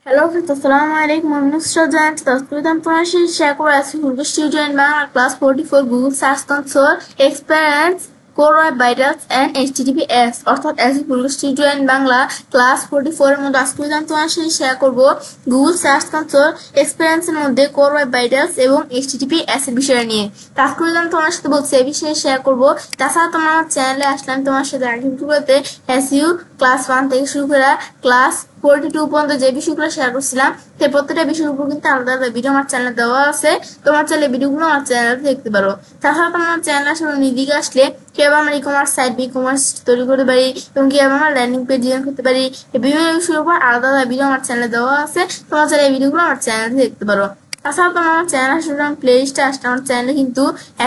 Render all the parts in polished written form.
Hello, friends. Assalamualaikum. I'm Nusra Jan. Tasbidam Panashi Shakura as Google Studio in Bangla Class 44 Google Search Console Experience Core Web Vitals and HTTPS অর্থাৎ as Google Studio in Bangla Class 44 এর মধ্যে আজকে আমি তোমার সাথে share করব Google Search Console Experience এর মধ্যে Core Web Vitals এবং HTTPS এর বিষয় নিয়ে। আজকে আমি তোমার সাথে বলছি এই বিষয়ে শেয়ার করব। তাছাড়া তোমরা আমার চ্যানেলে আসলাম তোমার সাথে আগের ভিডিওতে SEO ক্লাস 1 থেকে শুরু করে ক্লাস 42 পর্যন্ত যে বিষয়গুলো শেয়ার করছিলাম সেই প্রত্যেকটা বিষয়ের উপর কিন্তু আলাদা আলাদা ভিডিও আমার চ্যানেলে দেওয়া আছে। তোমার চাইলে ভিডিওগুলো আমার চ্যানেলে দেখতে পারো। তাছাড়া তোমার চ্যানেলে আসলে নিদিকে আসলে কিভাবে আমরা ই-কমার্স সাইট ই-কমার্স তৈরি করতে পারি এবং কিভাবে আমরা ল্যান্ডিং পেজ ডিজাইন করতে পারি এই বিভিন্ন বিষয়ের উপর আলাদা আলাদা ভিডিও আমার চ্যানেলে দেওয়া আছে। তোমার চাইলে এই ভিডিওগুলো আমার চ্যানেলে দেখতে পারো। তাছাড়া তোমার আমার চ্যানেল আসলে প্লে লিস্টে আসলে আমার চ্যানেলে কিন্তু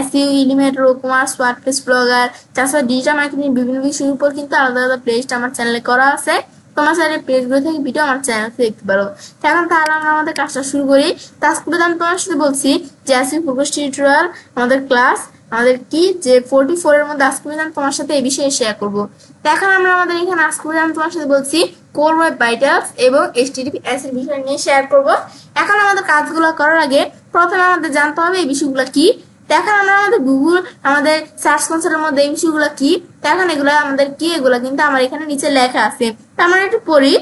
SEO, Elementor, ecommerce, WordPress, Blogger, তাছাড়া ডিজিটাল মার্কেটিং বিভিন্ন বিষয়ের উপর কিন্তু আলাদা আলাদা প্লে লিস্ট আমার চ্যানেলে করা আছে। তোমার চ্যানেলের পেজগুলো থেকে ভিডিও আমার চ্যানেল দেখতে পারো। এখন তাহলে আমরা আমাদের কাজটা শুরু করি। আজকে আমি তোমার সাথে বলছি যে SEO ফোকাস টিউটোরিয়াল আমাদের ক্লাস আমাদের কি যে 44 এর মধ্যে আজকে আমি তোমার সাথে এই বিষয়ে শেয়ার করব। এখন আমরা আমাদের এখানে আজকে আমি তোমার সাথে বলছি কোর ওয়েব ভাইটালস এবং HTTPS এর বিষয় নিয়ে শেয়ার করব। এখন আমাদের কাজগুলো করার আগে প্রথমে আমাদের জানতে হবে এই বিষয়গুলো কি। এখন আমরা আমাদের গুগল আমাদের সার্চ কনসোলের মধ্যে এই বিষয়গুলো কি এখন এগুলো আমাদের কি এগুলো কিন্তু আমার এখানে নিচে লেখা আছে। আমরা একটু পড়ি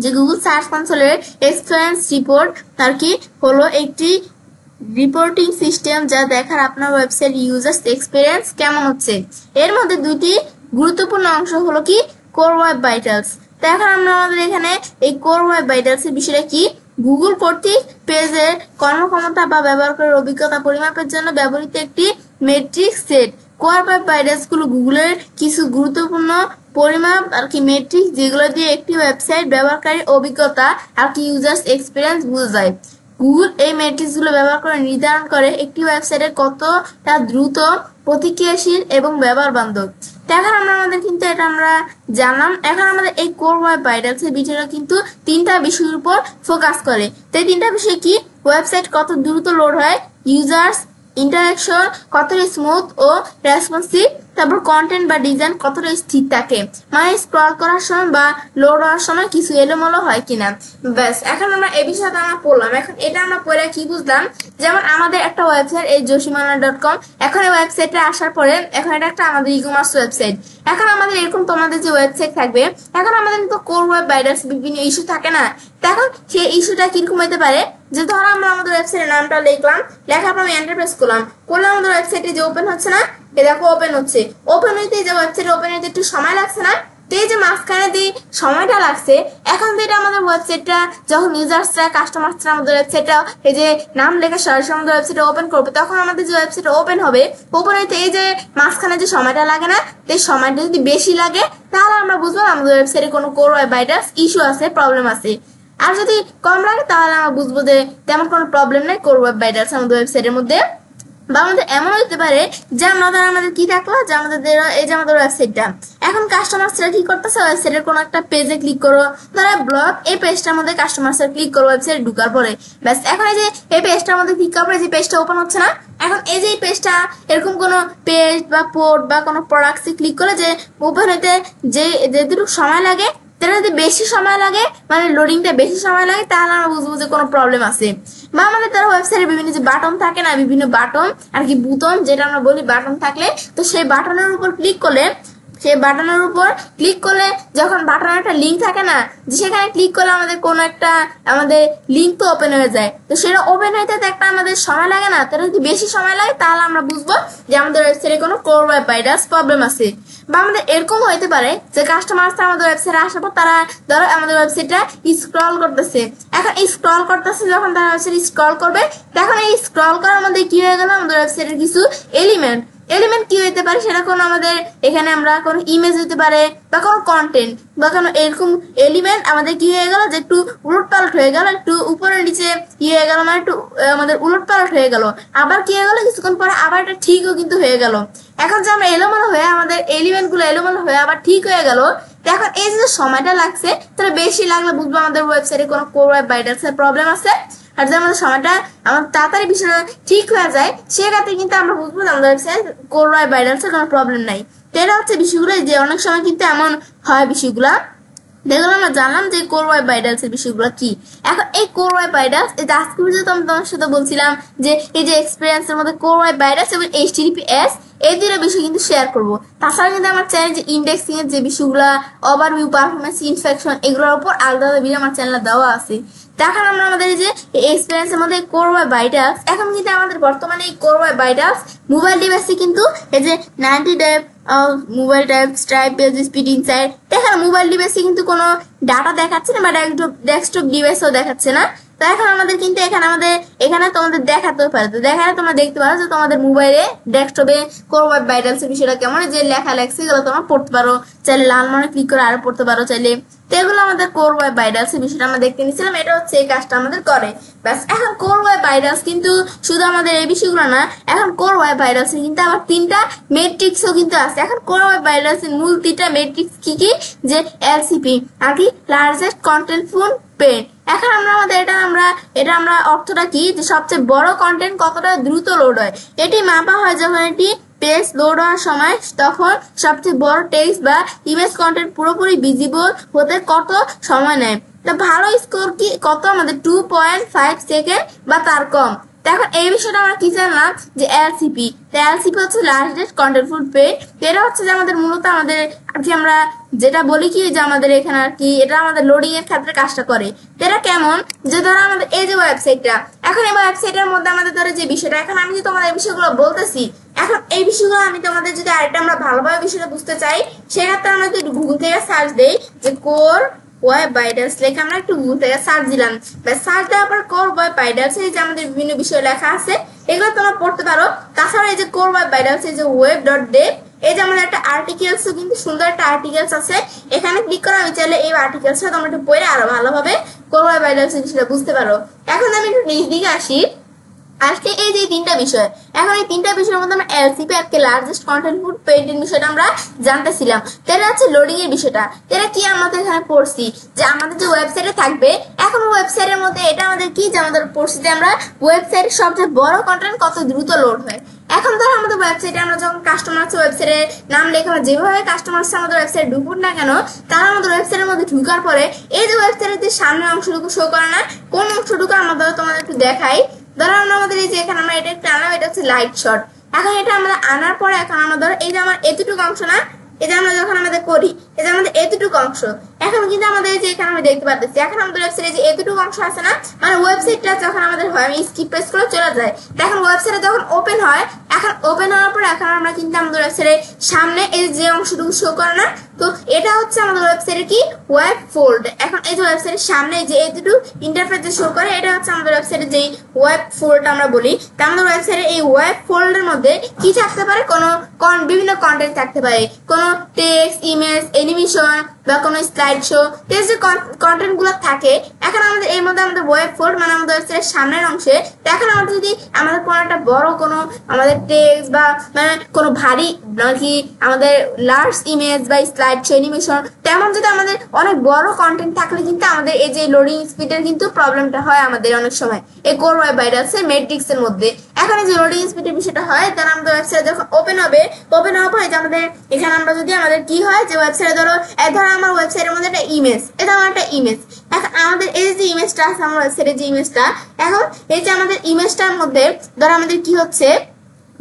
যে গুগল সার্চ কনসোলের এক্সপিরিয়েন্স রিপোর্ট আর কি হলো একটি রিপোর্টিং সিস্টেম যা দেখার আপনার ওয়েবসাইট ইউজার্স এক্সপিরিয়েন্স কেমন হচ্ছে। এর মধ্যে দুটি গুরুত্বপূর্ণ অংশ হলো কি কোর ওয়েব ভাইটালস। তো এখন আমরা আমাদের এখানে এই কোর ওয়েব ভাইটালস এর বিষয়টা কি গুগল কর্তৃক পেজের কর্মক্ষমতা বা ব্যবহারকারীর অভিজ্ঞতা পরিমাপের জন্য ব্যবহৃত একটি metric set. Core web vitals গুলো গুগলের কিছু গুরুত্বপূর্ণ পরিমাপ আর কি মেট্রিক যেগুলো দিয়ে একটি ওয়েবসাইট ব্যবহারকারীর অভিজ্ঞতা আর কি ইউজার্স এক্সপিরিয়েন্স বোঝায়। গুগল এই মেট্রিক্স গুলো ব্যবহার করে নির্ধারণ করে একটি ওয়েবসাইটের কতটা দ্রুত, প্রতিক্রিয়াশীল এবং ব্যবহার বান্ধব। এখন আমরা আমাদের কিন্তু এটা আমরা জানলাম। এখন আমাদের এই কোর ওয়েব ভাইটালস এর বিষয়টা কিন্তু তিনটা বিষয়ের উপর ফোকাস করে। তো এই তিনটা বিষয় কি ওয়েবসাইট কত দ্রুত লোড হয়, ইউজার্স ইন্টারাকশন কতটা স্মুথ ও রেসপন্সিভ, তারপর কন্টেন্ট বা ডিজাইন কতটা স্থির থাকে, মানে স্ক্রল করার সময় বা লোড হওয়ার সময় কিছু এলোমেলো হয় কিনা। ব্যাস এখন আমরা এই বিষয়টা আমরা পড়লাম। এখন এটা আমরা পড়ে কি বুঝলাম, যেমন আমাদের একটা ওয়েবসাইট এই joshimala.com এখন এই ওয়েবসাইটে আসার পরে এখন এটা একটা আমাদের ই-কমার্স ওয়েবসাইট। এখন আমাদের এরকম তোমাদের যে ওয়েবসাইট থাকবে এখন আমাদের কিন্তু কোর ওয়েব ভাইটালস বিভিন্ন ইস্যু থাকে না। এখন সেই ইস্যুটা কিরকম হতে পারে যে ধরো আমরা আমাদের ওয়েবসাইটের নামটা লিখলাম, লেখার পর আমি এন্টার প্রেস করলাম, আমাদের ওয়েবসাইটে যে ওপেন হচ্ছে না এ দেখো ওপেন হচ্ছে। ওপেন হইতে যে ওয়েবসাইট ওপেন হইতে একটু সময় লাগছে না, তো এই যে মাঝখানে দিয়ে সময়টা লাগছে এখন যেটা আমাদের ওয়েবসাইটটা যখন ইউজার্সরা কাস্টমার্সরা আমাদের ওয়েবসাইটটা এই যে নাম লেখা সরাসরি আমাদের ওয়েবসাইটে ওপেন করবে তখন আমাদের যে ওয়েবসাইট ওপেন হবে ওপেন হইতে এই যে মাঝখানে যে সময়টা লাগে না এই সময়টা যদি বেশি লাগে তাহলে আমরা বুঝবো আমাদের ওয়েবসাইটে কোনো কোর ওয়েব ভাইটালস ইস্যু আছে, প্রবলেম আছে। আর যদি কম লাগে তাহলে আমরা বুঝবো যে তেমন কোনো প্রবলেম নেই কোর ওয়েব ভাইটালস আমাদের ওয়েবসাইটের মধ্যে। বা আমাদের এমন হতে পারে যে আমাদের কি থাকলো যে আমাদের এই যে আমাদের ওয়েবসাইটটা এখন কাস্টমার্সরা কি করতেছে ওয়েবসাইটের কোনো একটা পেজে ক্লিক করো, ধরো ব্লগ এই পেজটার মধ্যে কাস্টমার্সরা ক্লিক করো ওয়েবসাইটে ঢুকার পরে ব্যাস এখন এই যে এই পেজটার মধ্যে ক্লিক করার পরে যে পেজটা ওপেন হচ্ছে না এখন এই যে পেজটা এরকম কোনো পেজ বা পোর্ট বা কোনো প্রোডাক্টসে ক্লিক করে যে ওপেন হইতে যে যেটুকু সময় লাগে তাহলে যদি বেশি সময় লাগে মানে লোডিংটা বেশি সময় লাগে তাহলে আমরা বুঝবো যে কোনো প্রবলেম আছে। বা আমাদের তারা ওয়েবসাইটে বিভিন্ন যে বাটন থাকে না বিভিন্ন বাটন আর কি বুতন যেটা আমরা বলি বাটন থাকলে তো সেই বাটনের উপর ক্লিক করলে সেই বাটনের উপর ক্লিক করলে যখন বাটনের একটা লিঙ্ক থাকে না যে সেখানে ক্লিক করলে আমাদের কোনো একটা আমাদের লিঙ্ক তো ওপেন হয়ে যায়, তো সেটা ওপেন হইতে একটা আমাদের সময় লাগে না, তাহলে যদি বেশি সময় লাগে তাহলে আমরা বুঝবো যে আমাদের ওয়েবসাইটে কোনো কোর ওয়েব ভাইটালস প্রবলেম আছে। বা আমাদের এরকম হইতে পারে যে কাস্টমাররা আমাদের ওয়েবসাইটে আসার পর তারা ধরো আমাদের ওয়েবসাইটটা স্ক্রল করতেছে, এখন স্ক্রল করতেছে যখন তারা ওয়েবসাইট স্ক্রল করবে তখন এই স্ক্রল করার মধ্যে কি হয়ে গেল আমাদের ওয়েবসাইটের কিছু এলিমেন্ট কি হইতে পারে সেটা কোনো আমাদের এখানে আমরা কোনো ইমেজ হইতে পারে বা কোনো কন্টেন্ট বা কোনো এরকম এলিমেন্ট আমাদের কি হয়ে গেল যে একটু উলটপালট হয়ে গেল, একটু উপরে নিচে হয়ে গেল মানে একটু আমাদের উলটপালট হয়ে গেল, আবার কি হয়ে গেল কিছুক্ষণ পরে আবার এটা ঠিকও কিন্তু হয়ে গেল। এখন যে আমরা এলোমেলো হয়ে আমাদের এলিমেন্ট গুলো এলোমেলো হয়ে আবার ঠিক হয়ে গেল এখন এই যে সময়টা লাগছে তাহলে বেশি লাগলে বুঝবো আমাদের ওয়েবসাইটে কোনো কোর ওয়েব ভাইটালস এর প্রবলেম আছে। আর যদি আমাদের সময়টা আমাদের তাড়াতাড়ি বিষয়টা ঠিক হয়ে যায় সেক্ষেত্রে কিন্তু আমরা বুঝবো আমাদের ওয়েবসাইট কোর ওয়েব ভাইটালস এর কোনো প্রবলেম নাই। তো এটা হচ্ছে বিষয়গুলো যে অনেক সময় কিন্তু এমন হয় বিষয়গুলা দেখলাম আমরা জানলাম যে কোর ওয়েব ভাইটালস এর বিষয়গুলো কি। এখন এই কোর ওয়েব ভাইটালস, এই আজকে ভিডিওতে আমি তোমার সাথে বলছিলাম যে এই যে এক্সপেরিয়েন্সের মধ্যে কোর ওয়েব ভাইটালস এবং এইচটিটিপিএস এই দুটো বিষয় কিন্তু শেয়ার করব। তাছাড়া কিন্তু আমার চ্যানেল যে ইন্ডেক্সিং এর যে বিষয়গুলো, ওভারভিউ, পারফরমেন্স, ইনফেকশন, এগুলোর উপর আলাদা আলাদা ভিডিও আমার চ্যানেলে দেওয়া আছে। এখন আমরা আমাদের যে এক্সপেরিয়েন্সের মধ্যে কোর ওয়েব ভাইটালস, এখন কিন্তু আমাদের বর্তমানে এই কোর ওয়েব ভাইটালস মোবাইল ডিভাইসে কিন্তু এই যে 90 type mobile type page speed inside, দেখেন মোবাইল ডিভাইসে কিন্তু কোনো ডাটা দেখাচ্ছে না বা ডেস্কটপ ডিভাইসও দেখাচ্ছে না। তো এখন আমাদের কিন্তু এখানে তোমাদের দেখাতেও পারে, তো দেখালে তোমরা দেখতে পারো যে তোমাদের মোবাইলে ডেস্কটপে কোর ওয়েব ভাইটালস এর বিষয়টা কেমন, যে লেখা লেখছে এগুলো তোমরা পড়তে পারো, চাইলে লাল মনে ক্লিক করে আরো পড়তে পারো চাইলে। তো এগুলো আমাদের কোর ওয়েব ভাইটালস এর বিষয়টা আমরা দেখতে নিচ্ছিলাম, এটা হচ্ছে এই কাজটা আমাদের করে ব্যাস। এখন কোর ওয়েব ভাইটালস কিন্তু শুধু আমাদের এই বিষয়গুলো না, এখন কোর ওয়েব ভাইটালস কিন্তু আবার 3টা মেট্রিক্সও কিন্তু আছে। এখন কোর ওয়েব ভাইটালস এর মূল 3টা মেট্রিক্স কি কি, যে এলসিপি আর কি, লার্জেস্ট কন্টেন্টফুল পেন। এখন এটা আমরা অর্থটা কি, যে সবচেয়ে বড় কন্টেন্ট কতটা দ্রুত লোড হয়, এটি মাপা হয় যখন এটি পেজ লোড হওয়ার সময়, তখন সবচেয়ে বড় টেক্সট বা ইমেজ কন্টেন্ট পুরোপুরি ভিজিবল হতে কত সময় নেয়। তো ভালো স্কোর কি কত, আমাদের 2.5 সেকেন্ড বা তার কম। এখন এই বিষয়টা আমরা কি জানলাম, যে এলসিপি, এলসিপি হচ্ছে লার্জেস্ট কন্টেন্টফুল পেজ। এটা হচ্ছে যে আমাদের মূলত আমাদের আর কি আমরা যেটা বলি কি, যে আমাদের এখানে আর কি এটা আমাদের লোডিং এর ক্ষেত্রে কাজটা করে। এটা কেমন, যে ধরো আমাদের এই যে ওয়েবসাইটটা, এখন এই ওয়েবসাইটের মধ্যে আমাদের ধরো যে বিষয়টা, এখন আমি যে তোমাদের এই বিষয়গুলো বলতেছি, এখন এই বিষয়গুলো আমি তোমাদের যদি আরেকটা আমরা ভালোভাবে বিষয়টা বুঝতে চাই, সেক্ষেত্রে আমরা যদি গুগল থেকে সার্চ দেই যে কোর ওয়েব ভাইটালস লেখা, আমরা একটু গুগল থেকে সার্চ দিলাম, সার্চ দেওয়ার পর কোর ওয়েব ভাইটালস এই যে আমাদের বিভিন্ন বিষয় লেখা আছে এগুলো তোমরা পড়তে পারো। তাছাড়া এই যে কোর ওয়েব ভাইটালস এই যে web.dev, এই যে আমাদের একটা আর্টিকেলসও কিন্তু সুন্দর একটা আর্টিকেলস আছে, এখানে ক্লিক করে আমি চাইলে এই আর্টিকেলসটা তোমরা একটু পড়ে আরো ভালোভাবে কোর ওয়েব ভাইটালস সেটা বুঝতে পারো। এখন আমি একটু নিচ দিকে আসি, আজকে এই যে 3টা বিষয়, এখন এই 3টা বিষয়ের মধ্যে আমরা এলসিপি আর কি লার্জেস্ট কন্টেন্টফুল পেজের বিষয়টা আমরা জানতেছিলাম। এটা হচ্ছে লোডিং এর বিষয়টা, এটা কি আমাদের এখানে পড়ছি, যে আমাদের যে ওয়েবসাইটে থাকবে, এখন ওয়েবসাইটের মধ্যে এটা আমাদের কি, যে আমাদের পড়ছি যে আমরা ওয়েবসাইটের সবচেয়ে বড় কন্টেন্ট কত দ্রুত লোড হয়। এখন ধরো আমাদের ওয়েবসাইটে আমরা যখন কাস্টমার ওয়েবসাইটের নাম লেখা, যেভাবে কাস্টমার আমাদের ওয়েবসাইটে ঢুকুন না কেন, তারা আমাদের ওয়েবসাইটের মধ্যে ঢুকার পরে এই যে ওয়েবসাইটের যে সামনের অংশটুকু শো করে না, কোন অংশটুকু আমাদের তোমাদের একটু দেখাই। ধরো আমরা আমাদের এই যে এখানে আমরা এটা একটা আনলাম, এটা হচ্ছে লাইট শট। এখন এটা আমরা আনার পরে এখন আমরা ধরো এই যে আমার এতটুকু অংশ না, এই যে আমরা যখন আমাদের করি এই যে আমাদের এতটুকু অংশ, এখন কিন্তু আমাদের এই যে এখানে আমি দেখতে পাচ্ছি, এখন আমাদের ওয়েবসাইটে যে এতটুকু অংশ আছে না, মানে ওয়েবসাইটটা যখন আমাদের হয়, আমি স্কিপ প্রেস করে চলে যায়, এখন ওয়েবসাইটে যখন ওপেন হয়, এখন ওপেন হওয়ার পর এখন আমরা কিন্তু আমাদের ওয়েবসাইটের সামনে এই যে অংশটুকু শো করে না, তো এটা হচ্ছে আমাদের ওয়েবসাইটের কি, ওয়েব ফোল্ড। এখন এই যে ওয়েবসাইটের সামনে যে এতটুকু ইন্টারফেস যে শো করে, এটা হচ্ছে আমাদের ওয়েবসাইটের যে ওয়েব ফোল্ড আমরা বলি। তা আমাদের ওয়েবসাইটের এই ওয়েব ফোল্ডের মধ্যে কি থাকতে পারে, কোনো বিভিন্ন কন্টেন্ট থাকতে পারে, কোনো টেক্সট, ইমেজ, অ্যানিমেশন বা কোনো স্লাইড শো, যে কন্টেন্ট গুলো থাকে। এখন আমাদের এর মধ্যে আমাদের ওয়েব ফোল্ড মানে আমাদের ওয়েবসাইটের সামনের অংশে, এখন আমরা যদি আমাদের কোনো একটা বড় কোনো আমাদের টেক্সট বা মানে কোনো ভারী নাকি আমাদের লার্জ ইমেজ বা স্লাইড শো, অ্যানিমেশন, তেমন যদি আমাদের অনেক বড় কন্টেন্ট থাকলে কিন্তু আমাদের এই যে লোডিং স্পিডের কিন্তু প্রবলেমটা হয় আমাদের অনেক সময় এই কোর ওয়েব ভাইটালসের মেট্রিক্স এর মধ্যে। এখন এই যে লোডিং স্পিডের বিষয়টা হয়, তাহলে আমাদের ওয়েবসাইট যখন ওপেন হওয়ার পরে যে আমাদের এখানে আমরা যদি আমাদের কি হয়, যে ওয়েবসাইটে ধরো আমার ওয়েবসাইটের মধ্যে একটা ইমেজ, এটা আমার একটা ইমেজ, এখন আমাদের এই যে ইমেজটা আছে আমার ওয়েবসাইটের যে ইমেজটা, এখন এই যে আমাদের ইমেজটার মধ্যে ধরো আমাদের কি হচ্ছে,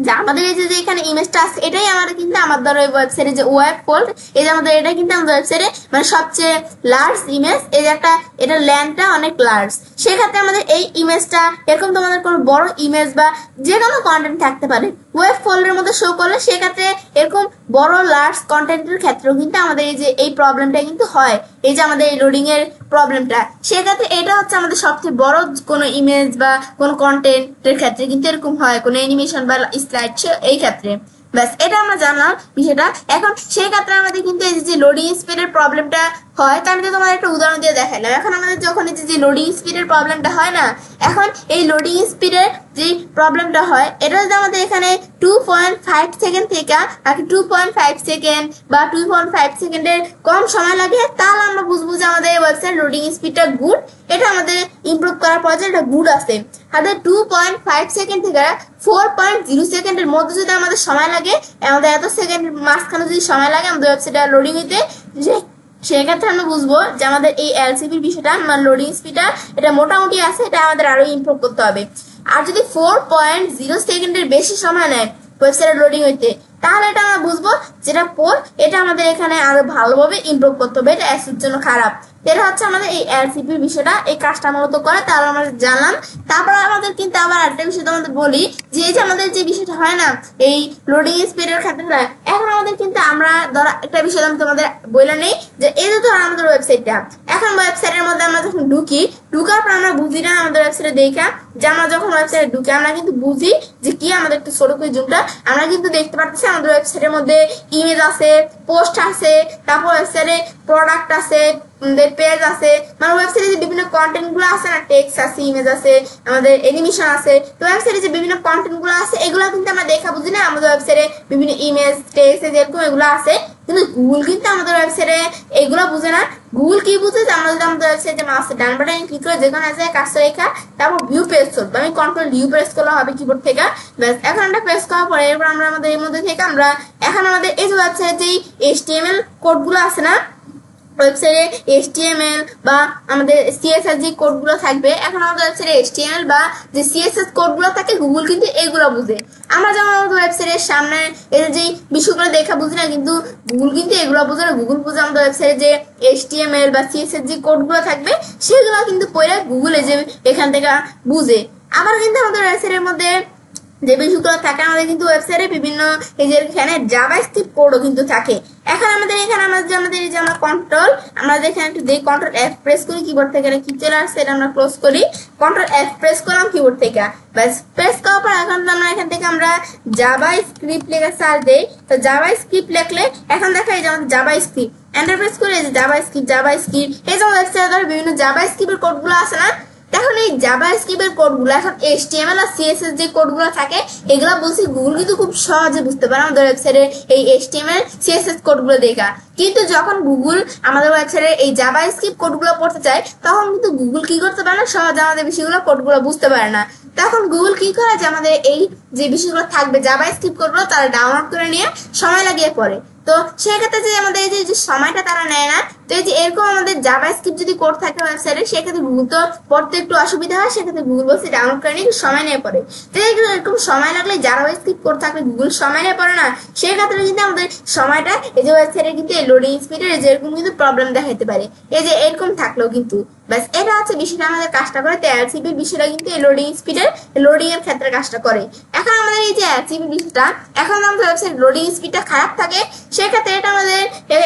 যে আমাদের এই যে এখানে ইমেজটা আছে, এটাই আমাদের কিন্তু আমার ধরো ওয়েবসাইটে যে ওয়েব ফোল্ড, এই যে আমাদের এটা কিন্তু আমাদের ওয়েবসাইটে মানে সবচেয়ে লার্জ ইমেজ, এই যে একটা এটা ল্যান্ডটা অনেক লার্জ, সেক্ষেত্রে আমাদের এই ইমেজটা এরকম তোমাদের কোনো বড় ইমেজ বা যে কোনো কন্টেন্ট থাকতে পারে ওয়েব ফোল্ডের মধ্যে শো করলে, সেক্ষেত্রে এরকম বড় লার্জ কন্টেন্টের ক্ষেত্রেও কিন্তু আমাদের এই যে এই প্রবলেমটা কিন্তু হয়, এই যে আমাদের এই লোডিং এর প্রবলেমটা, সেক্ষেত্রে এটা হচ্ছে আমাদের সবচেয়ে বড় কোনো ইমেজ বা কোনো কন্টেন্টের ক্ষেত্রে কিন্তু এরকম হয়, কোনো অ্যানিমেশন বা স্লাইড শো এই ক্ষেত্রে। ব্যাস এটা আমরা জানলাম বিষয়টা। এখন সেই ক্ষেত্রে আমাদের কিন্তু এই যে লোডিং স্পিডের প্রবলেমটা হয়, তার মধ্যে তোমার একটা উদাহরণ দিয়ে দেখাইলাম। এখন আমাদের যখন এই যে লোডিং স্পিডের প্রবলেমটা হয় না, এখন এই লোডিং স্পিডের যে প্রবলেমটা হয়, এটা যদি আমাদের এখানে 2.5 সেকেন্ড থেকে আর 2.5 সেকেন্ড বা 2.5 সেকেন্ডের কম সময় লাগে, তাহলে আমরা বুঝবো যে আমাদের ওয়েবসাইট লোডিং স্পিডটা গুড, এটা আমাদের ইমপ্রুভ করার পর এটা গুড আছে। আর 2.5 সেকেন্ড থেকে 4.0 সেকেন্ডের মধ্যে যদি আমাদের সময় লাগে, আমাদের এত সেকেন্ড মাঝখানে যদি সময় লাগে আমাদের ওয়েবসাইটটা লোডিং হইতে, সেক্ষেত্রে আমরা বুঝবো যে আমাদের এই এলসিপির বিষয়টা লোডিং স্পিডটা এটা মোটামুটি আছে, এটা আমাদের আরো ইমপ্রুভ করতে হবে। আর যদি 4.0 সেকেন্ডের বেশি সময় নেয় ওয়েবসাইটে লোডিং হইতে, তাহলে এটা আমরা বুঝবো যেটা এটা আমাদের এখানে আরো ভালোভাবে ইমপ্রুভ করতে হবে, এটা এসির জন্য খারাপ। এটা হচ্ছে আমাদের এই এলসিপির বিষয়টা, এই কাজটা মূলত করে, তাহলে আমরা জানলাম। তারপর আমাদের কিন্তু আবার একটা বিষয় তোমাদের বলি, যে এই যে আমাদের যে বিষয়টা হয় না এই লোডিং স্পিডের ক্ষেত্রে, এখন আমাদের কিন্তু আমরা ধরো একটা বিষয় আমি তোমাদের বলে নেই, যে এই যে ধরো আমাদের ওয়েবসাইটটা, এখন ওয়েবসাইটের মধ্যে আমরা যখন ঢুকার পর আমরা বুঝি না আমাদের ওয়েবসাইটে দেখা, যে আমরা যখন ওয়েবসাইটে ঢুকি আমরা কিন্তু বুঝি যে কি আমাদের একটু ছোট করে জুমটা আমরা কিন্তু দেখতে পাচ্ছি আমাদের ওয়েবসাইটের মধ্যে ইমেজ আছে, পোস্ট আছে, তারপর ওয়েবসাইটে প্রোডাক্ট আছে, পেজ আছে, মানে ওয়েবসাইটে যে বিভিন্ন কন্টেন্ট গুলো আছে না, টেক্সট আছে, ইমেজ আছে, আমাদের অ্যানিমেশন আছে, তো ওয়েবসাইটে যে বিভিন্ন কন্টেন্ট গুলো আছে এগুলো কিন্তু আমরা দেখা বুঝি না আমাদের ওয়েবসাইটে বিভিন্ন ইমেজ টেক্সট যেরকম এগুলো আছে। কিন্তু গুগল কিন্তু আমাদের ওয়েবসাইটে এগুলো বুঝে না। গুগল কি বুঝে যে আমরা যদি আমাদের ওয়েবসাইটে মাউসে ডান বাটন ক্লিক করে যেখানে আছে কাজটা রেখা, তারপর ভিউ পেজ করব, আমি কন্ট্রোল ভিউ প্রেস করলে হবে কিবোর্ড থেকে। ব্যাস এখন আমরা প্রেস করার পরে এরপর আমরা আমাদের এর মধ্যে থেকে আমরা এখন আমাদের এই যে ওয়েবসাইটে যে HTML কোডগুলো আছে না, ওয়েবসাইটে HTML বা আমাদের CSS যে কোডগুলো থাকবে, এখন আমাদের ওয়েবসাইটে HTML বা যে CSS কোডগুলো থাকে গুগল কিন্তু এগুলো বুঝে। আমরা যেমন আমাদের ওয়েবসাইটের সামনে এর যে বিষয়গুলো দেখা বুঝি না, কিন্তু গুগল কিন্তু এগুলো বুঝে না। গুগল বুঝে আমাদের ওয়েবসাইটে যে HTML বা CSS যে কোডগুলো থাকবে সেগুলো কিন্তু পড়ে গুগলে যে এখান থেকে বুঝে। আবার কিন্তু আমাদের ওয়েবসাইটের মধ্যে যে বিষয়গুলো থাকে আমাদের কিন্তু ওয়েবসাইটে বিভিন্ন এই যে এখানে জাভাস্ক্রিপ্ট কোডও কিন্তু থাকে। এখন আমাদের এখানে আমাদের এই যে আমরা কন্ট্রোল আমাদের এখানে একটু দেই, কন্ট্রোল F প্রেস করি কিবোর্ড থেকে, কি চলে আসছে এটা আমরা ক্লোজ করি, কন্ট্রোল F প্রেস করলাম কিবোর্ড থেকে। বাস প্রেস করার পর এখন আমরা এখান থেকে আমরা জাভাস্ক্রিপ্ট লিখে সার্চ দেই, তো জাভাস্ক্রিপ্ট লিখলে এখন দেখা এই যে আমাদের জাভাস্ক্রিপ্ট এন্টার প্রেস করে এই যে জাভাস্ক্রিপ্ট এই যে ওয়েবসাইটে ধরো বিভিন্ন জাভাস্ক্রিপ্টের কোডগুলো আছে না, এখন এই জাভাস্ক্রিপ্টের কোডগুলো এখন HTML আর CSS যে কোডগুলো থাকে এগুলো বলছি গুগল কিন্তু খুব সহজে বুঝতে পারে আমাদের ওয়েবসাইটে এই HTML CSS কোডগুলো দেখা। কিন্তু যখন গুগল আমাদের ওয়েবসাইটে এই জাভাস্ক্রিপ্ট কোডগুলো পড়তে চায় তখন কিন্তু গুগল কি করতে পারে না, সহজে আমাদের বিষয়গুলো কোডগুলো বুঝতে পারে না। তখন গুগল কি করে যে আমাদের এই যে বিষয়গুলো থাকবে জাভাস্ক্রিপ্ট কোডগুলো তারা ডাউনলোড করে নিয়ে সময় লাগিয়ে পড়ে। তো সেক্ষেত্রে যে আমাদের এই যে সময়টা তারা নেয় না, তো এই যে এরকম আমাদের জাভাস্ক্রিপ্ট যদি কোড থাকে ওয়েবসাইটে সেক্ষেত্রে গুগল তো পড়তে একটু অসুবিধা হয়, সেক্ষেত্রে গুগল বলছে ডাউনলোড করে নিয়ে সময় নিয়ে পড়ে। তো এরকম সময় লাগলে জাভাস্ক্রিপ্ট কোড থাকলে গুগল সময় নিয়ে পড়ে না, সেক্ষেত্রে কিন্তু আমাদের সময়টা এই যে ওয়েবসাইটে কিন্তু এই লোডিং স্পিডের যেরকম কিন্তু প্রবলেম দেখাতে পারে, এই যে এরকম থাকলেও কিন্তু। ব্যাস এটা হচ্ছে বিষয়টা আমাদের কাজটা করে, তো এলসিপির বিষয়টা কিন্তু এই লোডিং স্পিডের লোডিং এর ক্ষেত্রে কাজটা করে। এখন আমাদের এই যে এলসিপি বিষয়টা, এখন আমাদের ওয়েবসাইট লোডিং স্পিডটা খারাপ থাকে, সেক্ষেত্রে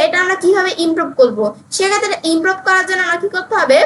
এটা আমরা কিভাবে ইমপ্রুভ করবো, সেক্ষেত্রে ইমপ্রুভ করার জন্য আমরা কি করতে হবে,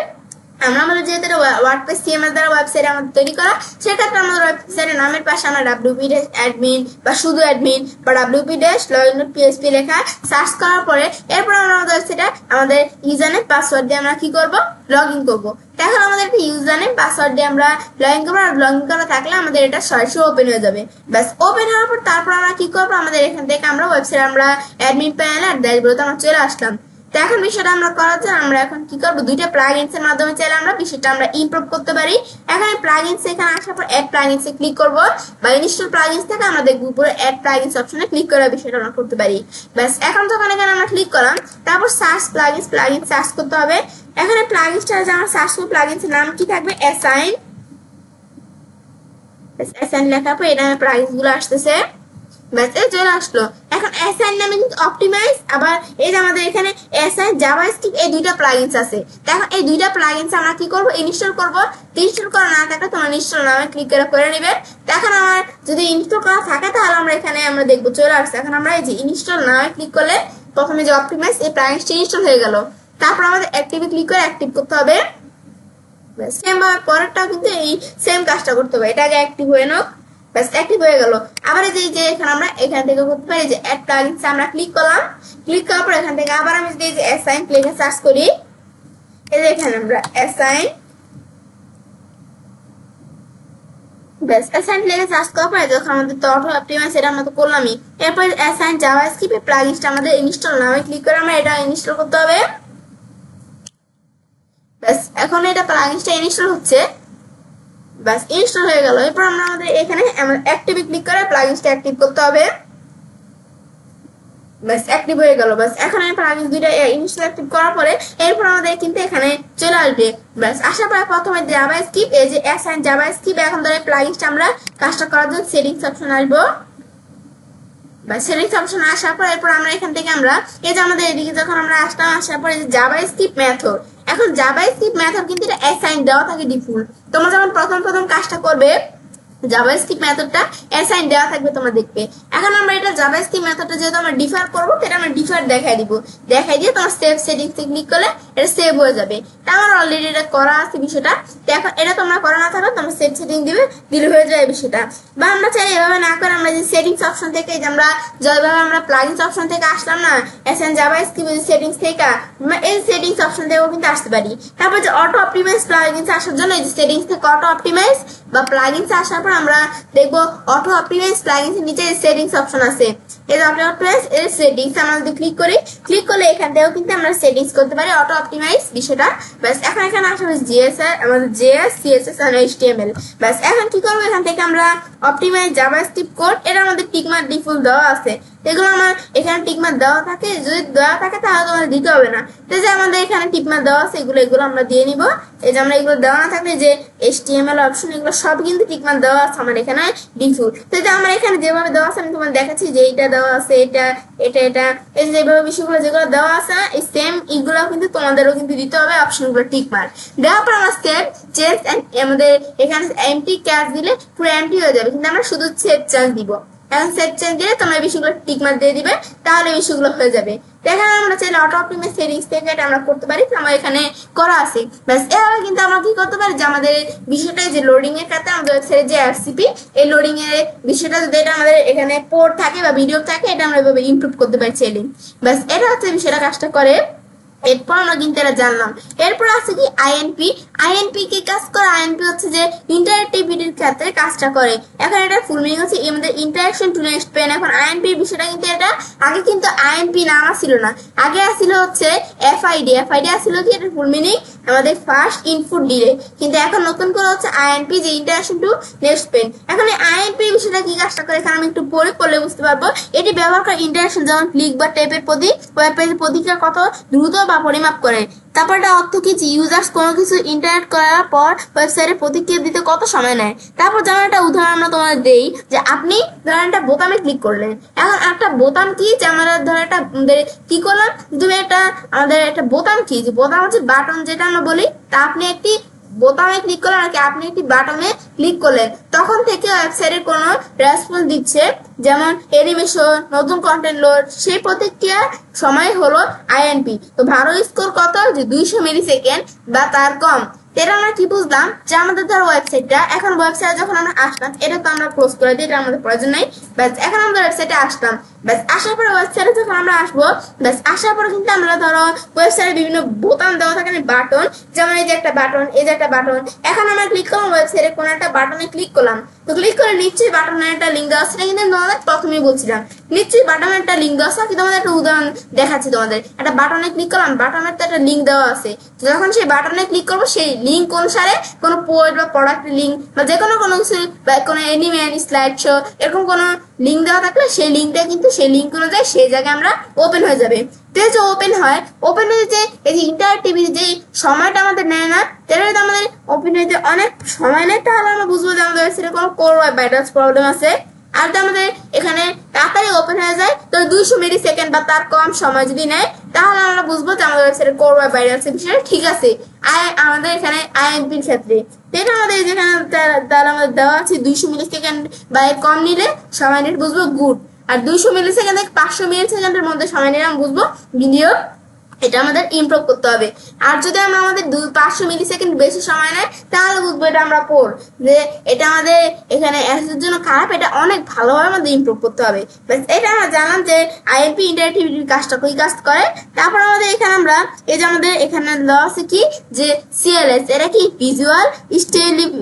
আমরা আমাদের যেহেতু ওয়ার্ডপ্রেস CMS দ্বারা ওয়েবসাইট আমাদের তৈরি করা, সেক্ষেত্রে আমাদের ওয়েবসাইটের নামের পাশে আমরা wp-admin বা শুধু অ্যাডমিন বা wp-login.php লেখা সার্চ করার পরে এরপর আমরা আমাদের ওয়েবসাইটে আমাদের ইউজারনেম পাসওয়ার্ড দিয়ে আমরা কি করব, লগ ইন করবো। এখন আমাদের একটা ইউজারনেম পাসওয়ার্ড দিয়ে আমরা লগ ইন করবো, আর লগ ইন করা থাকলে আমাদের এটা সরাসরি ওপেন হয়ে যাবে। ব্যাস ওপেন হওয়ার পর তারপর আমরা কি করবো, আমাদের এখান থেকে আমরা ওয়েবসাইট আমরা অ্যাডমিন প্যানেল আর ড্যাশবোর্ডে আমরা চলে আসলাম। তো এখন বিষয়টা আমরা করার জন্য আমরা এখন কি করবো, দুইটা প্লাগইনস এর মাধ্যমে চাইলে আমরা বিষয়টা আমরা ইমপ্রুভ করতে পারি। এখন প্লাগইনস এখানে আসার পর অ্যাড প্লাগইনস এ ক্লিক করব, বা ইনস্টল প্লাগইনস থেকে আমরা দেখব উপরে অ্যাড প্লাগইনস অপশনে ক্লিক করে বিষয়টা আমরা করতে পারি। ব্যাস এখন যখন এখানে আমরা ক্লিক করলাম তারপর সার্চ প্লাগইনস সার্চ করতে হবে। এখানে প্লাগইনসটা যে আমরা সার্চ করব প্লাগইনস এর নাম কি থাকবে, অ্যাসাইন লেখার পর এটা প্লাগইনস গুলো আসতেছে, ব্যাস এই চলে আসলো। এখন অ্যাসাইন নামে কিন্তু অপটিমাইজ, আবার এই যে আমাদের এখানে অ্যাসাইন জাভাস্ক্রিপ্ট এই দুইটা প্লাগইনস আছে। এখন এই দুইটা প্লাগইনস আমরা কি করব, ইনস্টল করব। ইনস্টল করা না থাকলে তোমরা ইনস্টল নামে ক্লিক করে নিবে। এখন আমার যদি ইনস্টল করা থাকে তাহলে আমরা এখানে আমরা দেখবো চলে আসছে। এখন আমরা এই যে ইনস্টল নামে ক্লিক করলে প্রথমে যে অপটিমাইজ এই প্লাগইনসটা ইনস্টল হয়ে গেল, তারপর আমাদের অ্যাক্টিভে ক্লিক করে অ্যাক্টিভ করতে হবে। সেম ভাবে পরেরটাও কিন্তু এই সেম কাজটা করতে হবে, এটা আগে অ্যাক্টিভ হয়ে নাও, ব্যাস অ্যাক্টিভ হয়ে গেল। আবার এই যে এখানে আমরা এখান থেকে করতে পারি যে অ্যাড প্লাগইনস আমরা ক্লিক করলাম, ক্লিক করার পর এখান থেকে আবার আমি যদি এই যে অ্যাসাইন লিখে সার্চ করি, এই যে এখানে আমরা অ্যাসাইন, ব্যাস অ্যাসাইন লিখে সার্চ করার পর যখন আমাদের তো অটো অপটিমাইজ এটা আমরা তো করলামই, এরপর অ্যাসাইন জাভাস্ক্রিপ্ট প্লাগইনসটা আমাদের ইনস্টল নামে ক্লিক করে আমরা এটা ইনস্টল করতে হবে। ব্যাস এখন এটা প্লাগইনসটা ইনস্টল হচ্ছে, ব্যাস ইনস্টল হয়ে গেল। এরপর আমরা আমাদের এখানে অ্যাক্টিভে ক্লিক করে প্লাগইনসটা অ্যাক্টিভ করতে হবে। বাস অ্যাক্টিভ হয়ে গেল। বাস এখন আমি প্লাগইন দুইটা ইনস্টল অ্যাক্টিভ করার পরে এরপর আমাদের কিন্তু এখানে চলে আসবে। বাস আসার পরে প্রথমে জাভাস্ক্রিপ্ট, এই যে অ্যাসাইন জাভাস্ক্রিপ্ট, এখন ধরে প্লাগইনটা আমরা কাজটা করার জন্য সেটিংস অপশন আসবো। বা সেটিংস অপশন আসার পর এরপর আমরা এখান থেকে আমরা এই যে আমাদের এদিকে যখন আমরা আসলাম, আসার পরে জাভাস্ক্রিপ্ট মেথড, এখন জাভাস্ক্রিপ্ট মেথড কিন্তু এটা অ্যাসাইন দেওয়া থাকে ডিফল্ট। তোমরা যখন প্রথম কাজটা করবে জাভাস্ক্রিপ্ট মেথডটা অ্যাসাইন দেওয়া থাকবে, তোমরা দেখবে। এখন আমরা এটা জাভাস্ক্রিপ্ট মেথডটা যেহেতু আমরা ডিফার করবো, এটা আমরা ডিফার দেখাই দিব, দেখাই দিয়ে তোমার সেভ সেটিংসে ক্লিক করলে এটা সেভ হয়ে যাবে। তা আমার অলরেডি এটা করা আছে বিষয়টা। এখন এটা তোমরা করা না থাকলে তোমরা সেভ সেটিং দিলে হয়ে যায় বিষয়টা। বা আমরা চাই এভাবে না করে আমরা যে সেটিংস অপশন থেকে যে আমরা যেভাবে আমরা প্লাগইনস অপশন থেকে আসলাম না, অ্যাসাইন জাভাস্ক্রিপ্ট সেটিংস থেকে, এই সেটিংস অপশন থেকেও কিন্তু আসতে পারি। তারপর যে অটো অপটিমাইজ প্লাগইনস আসার জন্য এই যে সেটিংস থেকে অটো অপটিমাইজ বা প্লাগইনস আসার পর আমরা দেখবো অটো অপটিমাইজ প্লাগইনস এর নিচে সেটিংস অপশন আছে, এই যে অটো অপটিমাইজ এর সেটিংস আমরা যদি ক্লিক করলে এখান থেকেও কিন্তু আমরা সেটিংস করতে পারি অটো অপটিমাইজ বিষয়টা। ব্যাস এখন এখানে আসলে আমাদের জেএস সিএসএস আর এইচটিএমএল। ব্যাস এখন কি করবো, এখান থেকে আমরা অপটিমাইজ জাভাস্ক্রিপ্ট কোড, এটা আমাদের টিকমার্ক ডিফল্ট দেওয়া আছে, এগুলো আমার এখানে টিকমার্ক দেওয়া থাকে, যদি দেওয়া থাকে তাহলে তোমাদের দিতে হবে না। তো যে আমাদের এখানে টিকমার্ক দেওয়া আছে এগুলো আমরা দিয়ে নিব। এই যে আমরা এগুলো দেওয়া না থাকলে যে এইচটিএমএল অপশন এগুলো সব কিন্তু টিকমার্ক দেওয়া আছে আমার এখানে ডিফল্ট। তো যে আমার এখানে যেভাবে দেওয়া আছে আমি তোমাদের দেখাচ্ছি যে এইটা দেওয়া আছে, এটা এই যে এইভাবে বিষয়গুলো যেগুলো দেওয়া আছে এই সেম এগুলো কিন্তু তোমাদেরও কিন্তু দিতে হবে অপশনগুলো টিকমার্ক দেওয়ার পর আমরা সেভ চেঞ্জ আমাদের এখানে এমটি ক্যাশ দিলে পুরো এমটি হয়ে যাবে, কিন্তু আমরা শুধু সেভ চেঞ্জ দিব। এখন সেভ চেঞ্জ দিলে তোমরা এই বিষয়গুলো টিকমার্ক দিয়ে দিবে, তাহলে এই বিষয়গুলো হয়ে যাবে। এখানে আমরা চাইলে অটো অপটিমাইজ সেটিংস থেকে এটা আমরা করতে পারি, আমার এখানে করা আছে। ব্যাস এভাবে কিন্তু আমরা কি করতে পারি যে আমাদের বিষয়টা যে লোডিং এর ক্ষেত্রে আমাদের ওয়েবসাইটে যে আরসিপি এই লোডিং এর বিষয়টা যদি এটা আমাদের এখানে পোর্ট থাকে বা ভিডিও থাকে, এটা আমরা এভাবে ইমপ্রুভ করতে পারি চাইলে। ব্যাস এটা হচ্ছে বিষয়টা কাজটা করে। এরপর আমরা কিন্তু এটা জানলাম। এরপর আছে কি আইএনপি কি কাজ করে? আইএনপি হচ্ছে যে ইন্টারঅ্যাক্টিভিটির ক্ষেত্রে কাজটা করে। এখন এটা ফুল মিনিং হচ্ছে আমাদের ইন্টারাকশন টু নেক্সট পেন। এখন আইএনপি বিষয়টা কিন্তু এটা আগে কিন্তু আইএনপি নাম ছিল না, আগে আসছিল হচ্ছে এফআইডি আসছিল কি এটা ফুল মিনিং আমাদের ফার্স্ট ইনপুট ডিলে, কিন্তু এখন নতুন করে হচ্ছে আইএনপি যে ইন্টারাকশন টু নেক্সট পেন। এখন এই আইএনপি বিষয়টা কি কাজটা করে এখানে আমি একটু পড়লে বুঝতে পারবো। এটি ব্যবহার করে ইন্টারাকশন যেমন ক্লিক বা টেপের প্রতি ওয়েব পেজের প্রতিক্রিয়া কত দ্রুত বা পরিমাপ করে। তারপর এটা অর্থ কি ইউজার্স কোনো কিছু ইন্টারঅ্যাক্ট করার পর ওয়েবসাইটে প্রতিক্রিয়া দিতে কত সময় নেয়। তারপর যেমন একটা উদাহরণ আমরা তোমাদের দেই যে আপনি ধরেন একটা বোতামে ক্লিক করলেন, এখন একটা বোতাম কি যে আমরা ধরেন একটা কি করলাম, তুমি আমাদের একটা বোতাম কি যে বোতাম হচ্ছে বাটন যেটা আমরা বলি, তা আপনি একটি বোতামে ক্লিক করলেন আর কি আপনি একটি বাটনে ক্লিক করলেন, তখন থেকে ওয়েবসাইটের কোনো রেসপন্স দিচ্ছে যেমন অ্যানিমেশন, নতুন কন্টেন্ট লোড, সেই প্রতিক্রিয়ার সময় হলো আইএনপি। তো ভালো স্কোর কত যে 200 মিলি সেকেন্ড বা তার কম। এটা আমরা কি বুঝলাম যে আমাদের ধরো ওয়েবসাইটটা, এখন ওয়েবসাইটে যখন আমরা আসলাম এটা তো আমরা ক্লোজ করে দিই, এটা আমাদের প্রয়োজন নাই। ব্যাস এখন আমরা ওয়েবসাইটে আসলাম, ব্যাস আসার পরে ওয়েবসাইটে যখন আমরা আসবো, ব্যাস আসার পরে কিন্তু আমরা ধরো ওয়েবসাইটে বিভিন্ন বোতাম দেওয়া থাকে বাটন, যেমন এই যে একটা বাটন, এই যে একটা বাটন। এখন আমরা ক্লিক করলাম ওয়েবসাইটে কোনো একটা বাটনে ক্লিক করলাম, তো ক্লিক করে নিশ্চয়ই বাটনের একটা লিঙ্ক দেওয়া আছে, কিন্তু তোমাদের প্রথমেই বলছিলাম নিশ্চয়ই বাটনের একটা লিঙ্ক দেওয়া আছে। তোমাদের একটা উদাহরণ দেখাচ্ছি তোমাদের, একটা বাটনে ক্লিক করলাম, বাটনের তো একটা লিঙ্ক দেওয়া আছে, যখন সেই বাটনে ক্লিক করবো সেই লিঙ্ক অনুসারে কোনো পোস্ট বা প্রোডাক্ট লিঙ্ক বা যে কোনো কিছু বা কোনো অ্যানিমেশন স্লাইড শো এরকম কোনো লিঙ্ক দেওয়া থাকলে সেই লিঙ্কটা কিন্তু সেই লিঙ্ক অনুযায়ী সেই জায়গায় আমরা ওপেন হয়ে যাবে। তো যে ওপেন হয়ে যে এই যে ইন্টারঅ্যাক্টিভিটি যে সময়টা আমাদের নেয় না, তাহলে যদি আমাদের ওপেন হইতে অনেক সময় নেয় তাহলে আমরা বুঝবো যে আমাদের ওয়েবসাইটে কোনো কোর ওয়েব ভাইরাস প্রবলেম আছে। আর যদি আমাদের এখানে তাড়াতাড়ি ওপেন হয়ে যায় তো 200 মিলি সেকেন্ড বা তার কম সময় যদি নেয়, তাহলে আমরা বুঝবো যে আমাদের ওয়েবসাইটে কোর ওয়েব ভাইরাসের বিষয়টা ঠিক আছে আমাদের এখানে আইএনপির ক্ষেত্রে। এটা আমাদের যেখানে তার আমাদের দেওয়া আছে 200 মিলি সেকেন্ড বা এর কম নিলে সময় নিয়ে বুঝবো গুড, আর 200 মিলি সেকেন্ড 500 মিলি সেকেন্ডের মধ্যে সময় নিয়ে আমরা বুঝবো ভিডিও, এটা আমাদের ইমপ্রুভ করতে হবে। আর যদি আমরা আমাদের 500 মিলি সেকেন্ড বেশি সময় নেয় তাহলে বুঝবো এটা আমরা পোর, যে এটা আমাদের এখানে অ্যাসের জন্য খারাপ, এটা অনেক ভালোভাবে আমাদের ইমপ্রুভ করতে হবে। এটা আমরা জানলাম যে আইএনপি ইন্টারঅ্যাক্টিভিটির কাজটা কি কাজ করে। তারপর আমাদের এখানে আমরা এই যে আমাদের এখানে দেওয়া আছে কি যে সিএলএস, এটা কি ভিজুয়াল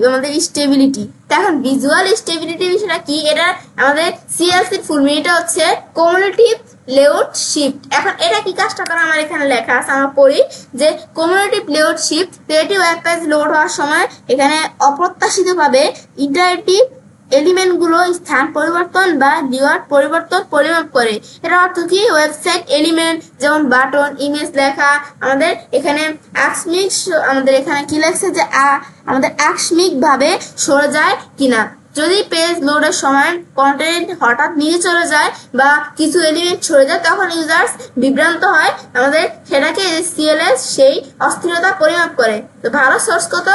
আমাদের স্টেবিলিটি। এখন ভিজুয়াল স্টেবিলিটি বিষয়টা কি, এটা আমাদের সিএলসির ফুল মিনিটটা হচ্ছে কমিউনিটিভ লেআউট শিফট। এখন এটা কি কাজটা করে আমার এখানে লেখা আছে, আমরা পড়ি যে cumulative layout shift creative web page load হওয়ার সময় এখানে অপ্রত্যাশিতভাবে ইন্টারেক্টিভ এলিমেন্ট গুলো স্থান পরিবর্তন বা লিওয়ার্ড পরিবর্তন পরিমাপ করে। এর অর্থ কি? ওয়েবসাইট এলিমেন্ট যেমন বাটন, ইমেজ লেখা আমাদের এখানে আকস্মিক, আমাদের এখানে কি লেখছে যে আমাদের আকস্মিক ভাবে সরে যায় কিনা। যদি পেজ লোডের সময় কন্টেন্ট হঠাৎ নিচে চলে যায় বা কিছু এলিমেন্ট সরে যায় তখন ইউজার্স বিভ্রান্ত হয়। আমাদের সেটাকে সিএলএস সেই অস্থিরতা পরিমাপ করে। তো ভালো সোর্স কত?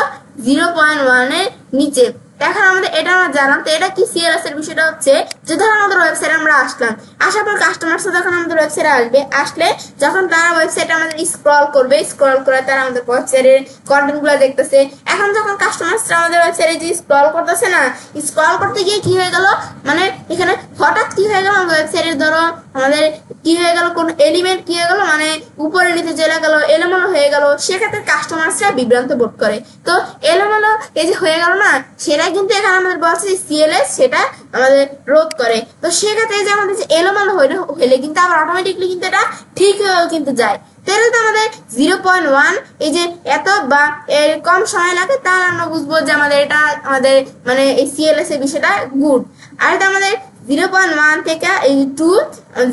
0.1 এর নিচে। এখন আমাদের এটা আমরা জানলাম। তো এটা কি সিএলএস এর বিষয়টা হচ্ছে যে ধরো আমাদের ওয়েবসাইটে আমরা আসলাম, আসার পর কাস্টমার্স যখন আমাদের ওয়েবসাইটে আসলে যখন তারা ওয়েবসাইটে আমাদের স্ক্রল করবে, স্ক্রল করে তারা আমাদের ওয়েবসাইটের কন্টেন্ট গুলো দেখতেছে। এখন যখন কাস্টমার্সরা আমাদের ওয়েবসাইটে যে স্ক্রল করতেছে না, স্ক্রল করতে গিয়ে কি হয়ে গেল, মানে এখানে হঠাৎ কি হয়ে গেল আমাদের ওয়েবসাইটের ধরো আমাদের কি হয়ে গেল, কোন এলিমেন্ট কি হয়ে গেল, মানে উপরে নিচে চলে গেল, এলোমেলো হয়ে গেল, সেক্ষেত্রে কাস্টমার্সরা বিভ্রান্ত বোধ করে। তো এলোমেলো এই যে হয়ে গেল না, সেটা কিন্তু এখানে আমাদের বলছে সিএলএস সেটা আমাদের রোধ করে। তো সেক্ষেত্রে যে আমাদের যে এলোমেলো হইলে কিন্তু আবার অটোমেটিকলি কিন্তু এটা ঠিক হয়েও কিন্তু যায়। তাহলে তো আমাদের 0.1 এই যে এত বা এর কম সময় লাগে, তাহলে আমরা বুঝবো যে আমাদের এটা আমাদের মানে এই সিএলএস এর বিষয়টা গুড। আর এটা আমাদের 0.1 থেকে এই 2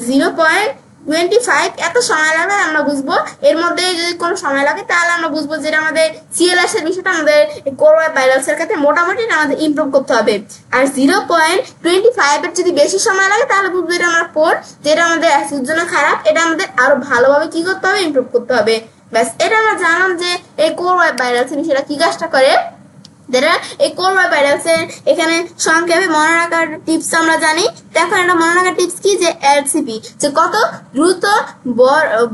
0.25 এত সময় লাগবে আমরা বুঝবো। এর মধ্যে যদি কোনো সময় লাগে তাহলে আমরা বুঝবো যে আমাদের সিএলএস এর বিষয়টা আমাদের কোর ওয়েব ভাইরালস এর ক্ষেত্রে মোটামুটি আমাদের ইমপ্রুভ করতে হবে। আর 0.25 এর যদি বেশি সময় লাগে তাহলে বুঝবো এটা আমরা পোর, যেটা আমাদের অ্যাসির জন্য খারাপ, এটা আমাদের আরো ভালোভাবে কি করতে হবে, ইমপ্রুভ করতে হবে। ব্যাস, এটা আমরা জানলাম যে এই কোর ওয়েব ভাইরালস এর বিষয়টা কি কাজটা করে। যেটা এই কোর ওয়েব ভাইরালস এর এখানে সংক্ষেপে মনে রাখার টিপস আমরা জানি। এখন এটা মনে রাখার টিপস কি, যে এলসিপি, যে কত দ্রুত